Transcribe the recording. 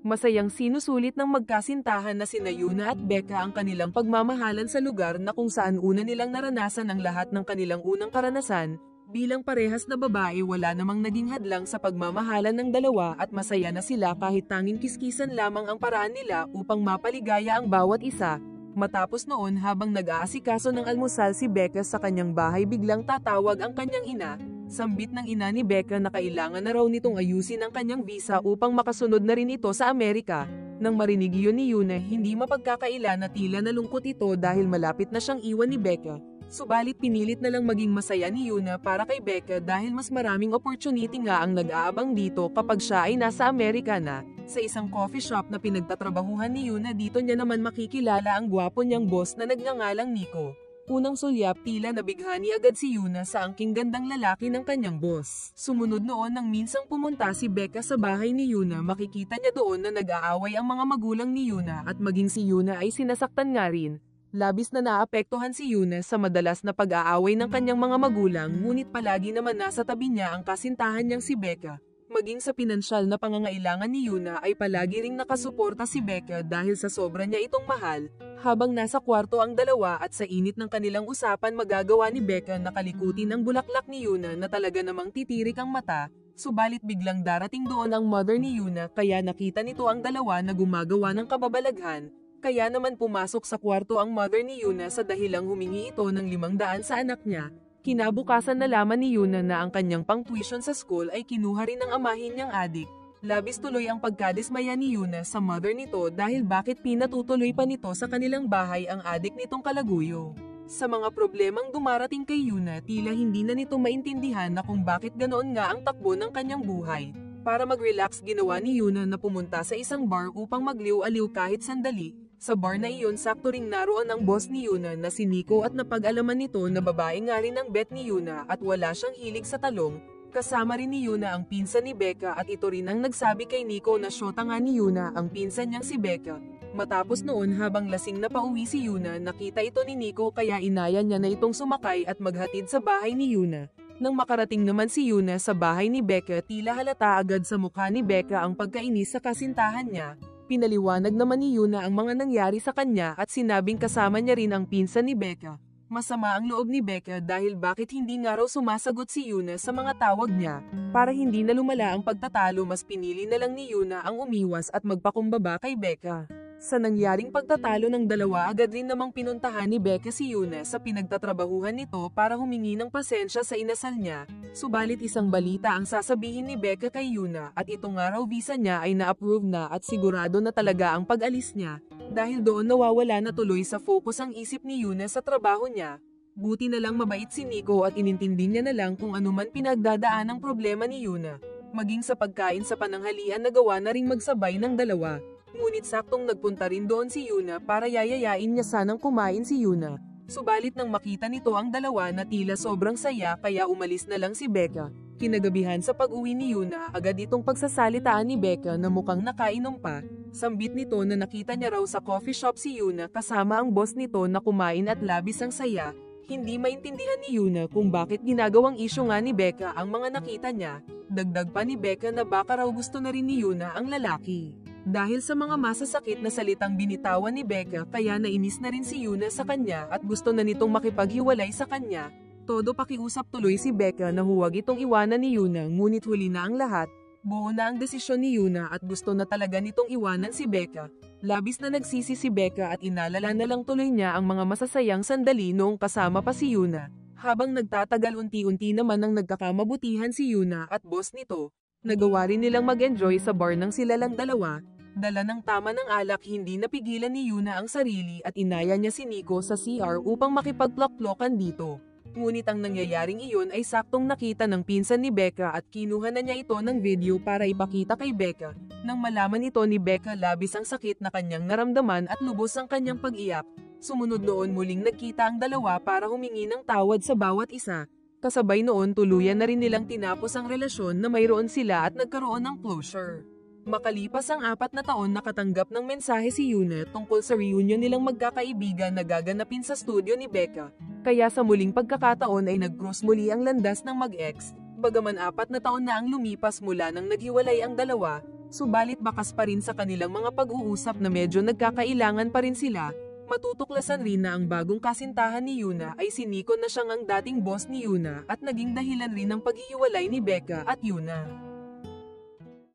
Masayang sinusulit ng magkasintahan na sina Yuna at Becca ang kanilang pagmamahalan sa lugar na kung saan una nilang naranasan ang lahat ng kanilang unang karanasan. Bilang parehas na babae, wala namang naging hadlang sa pagmamahalan ng dalawa at masaya na sila kahit tanging kiskisan lamang ang paraan nila upang mapaligaya ang bawat isa. Matapos noon, habang nag-aasikaso ng almusal si Becca sa kanyang bahay, biglang tatawag ang kanyang ina. Sambit ng ina ni Becca na kailangan na raw nitong ayusin ang kanyang visa upang makasunod na rin ito sa Amerika. Nang marinig iyon ni Yuna, hindi mapagkakaila na tila nalungkot ito dahil malapit na siyang iwan ni Becca. Subalit pinilit na lang maging masaya ni Yuna para kay Becca dahil mas maraming opportunity nga ang nag-aabang dito kapag siya ay nasa Amerika na. Sa isang coffee shop na pinagtatrabahuhan ni Yuna, dito niya naman makikilala ang gwapo niyang boss na nagngangalang Nico. Unang sulyap, tila nabighani agad si Yuna sa angking gandang lalaki ng kanyang boss. Sumunod noon nang minsang pumunta si Becca sa bahay ni Yuna, makikita niya doon na nag-aaway ang mga magulang ni Yuna at maging si Yuna ay sinasaktan nga rin. Labis na naapektuhan si Yuna sa madalas na pag-aaway ng kanyang mga magulang, ngunit palagi naman nasa tabi niya ang kasintahan niyang si Becca. Maging sa pinansyal na pangangailangan ni Yuna ay palagi ring nakasuporta si Becca dahil sa sobra niya itong mahal. Habang nasa kwarto ang dalawa at sa init ng kanilang usapan, magagawa ni Becca na kalikutin ang bulaklak ni Yuna na talaga namang titirik ang mata. Subalit biglang darating doon ang mother ni Yuna, kaya nakita nito ang dalawa na gumagawa ng kababalaghan. Kaya naman pumasok sa kwarto ang mother ni Yuna sa dahilang humingi ito ng 500 sa anak niya. Kinabukasan nalaman ni Yuna na ang kanyang pang-tuition sa school ay kinuha rin ng amahin niyang adik. Labis tuloy ang pagkadismaya ni Yuna sa mother nito dahil bakit pinatutuloy pa nito sa kanilang bahay ang adik nitong kalaguyo. Sa mga problemang dumarating kay Yuna, tila hindi na nito maintindihan na kung bakit ganoon nga ang takbo ng kanyang buhay. Para mag-relax, ginawa ni Yuna na pumunta sa isang bar upang magliw-aliw kahit sandali. Sa bar na iyon, sakto ring naroon ang boss ni Yuna na si Nico at napag-alaman nito na babae nga rin ang bet ni Yuna at wala siyang hilig sa talong. Kasama rin ni Yuna ang pinsan ni Becca at ito rin ang nagsabi kay Nico na syota nga ni Yuna ang pinsan niyang si Becca. Matapos noon, habang lasing na pauwi si Yuna, nakita ito ni Nico kaya inaya niya na itong sumakay at maghatid sa bahay ni Yuna. Nang makarating naman si Yuna sa bahay ni Becca, tila halata agad sa mukha ni Becca ang pagkainis sa kasintahan niya. Pinaliwanag naman ni Yuna ang mga nangyari sa kanya at sinabing kasama niya rin ang pinsan ni Becca. Masama ang loob ni Becca dahil bakit hindi nga raw sumasagot si Yuna sa mga tawag niya. Para hindi na lumala ang pagtatalo, mas pinili na lang ni Yuna ang umiwas at magpakumbaba kay Becca. Sa nangyaring pagtatalo ng dalawa, agad rin namang pinuntahan ni Becca si Yuna sa pinagtatrabahuhan nito para humingi ng pasensya sa inasal niya. Subalit isang balita ang sasabihin ni Becca kay Yuna at ito nga raw visa niya ay na-approve na at sigurado na talaga ang pag-alis niya. Dahil doon nawawala na tuloy sa focus ang isip ni Yuna sa trabaho niya. Buti na lang mabait si Nico at inintindi niya na lang kung anuman pinagdadaan ang problema ni Yuna. Maging sa pagkain sa pananghalian, nagawa na ring magsabay ng dalawa. Ngunit saktong nagpunta rin doon si Yuna para yayayain niya sanang kumain si Yuna. Subalit nang makita nito ang dalawa na tila sobrang saya kaya umalis na lang si Becca. Kinagabihan sa pag-uwi ni Yuna, agad itong pagsasalitaan ni Becca na mukhang nakainom pa. Sambit nito na nakita niya raw sa coffee shop si Yuna kasama ang boss nito na kumain at labis ang saya. Hindi maintindihan ni Yuna kung bakit ginagawang isyu nga ni Becca ang mga nakita niya. Dagdag pa ni Becca na baka raw gusto na rin ni Yuna ang lalaki. Dahil sa mga masasakit na salitang binitawan ni Becca, kaya nainis na rin si Yuna sa kanya at gusto na nitong makipaghiwalay sa kanya. Todo pakiusap tuloy si Becca na huwag itong iwanan ni Yuna, ngunit huli na ang lahat. Buo na ang desisyon ni Yuna at gusto na talaga nitong iwanan si Becca. Labis na nagsisi si Becca at inalala na lang tuloy niya ang mga masasayang sandali noong kasama pa si Yuna. Habang nagtatagal, unti-unti naman ang nagkakamabutihan si Yuna at boss nito. Nagawa rin nilang mag-enjoy sa bar ng sila lang dalawa. Dala ng tama ng alak, hindi napigilan ni Yuna ang sarili at inaya niya si Nico sa CR upang makipagplok-plokan dito. Ngunit ang nangyayaring iyon ay saktong nakita ng pinsan ni Becca at kinuha na niya ito ng video para ipakita kay Becca. Nang malaman ito ni Becca, labis ang sakit na kanyang naramdaman at lubos ang kanyang pag-iyak. Sumunod noon, muling nagkita ang dalawa para humingi ng tawad sa bawat isa. Kasabay noon, tuluyan na rin nilang tinapos ang relasyon na mayroon sila at nagkaroon ng closure. Makalipas ang 4 na taon, nakatanggap ng mensahe si Yuna tungkol sa reunion nilang magkakaibigan na gaganapin sa studio ni Becca. Kaya sa muling pagkakataon ay nag-cross muli ang landas ng mag-ex. Bagaman 4 na taon na ang lumipas mula nang naghiwalay ang dalawa, Subalit bakas pa rin sa kanilang mga pag-uusap na medyo nagkakailangan pa rin sila. Matutuklasan rin na ang bagong kasintahan ni Yuna ay si Nico na siyang ang dating boss ni Yuna at naging dahilan rin ng paghihiwalay ni Becca at Yuna.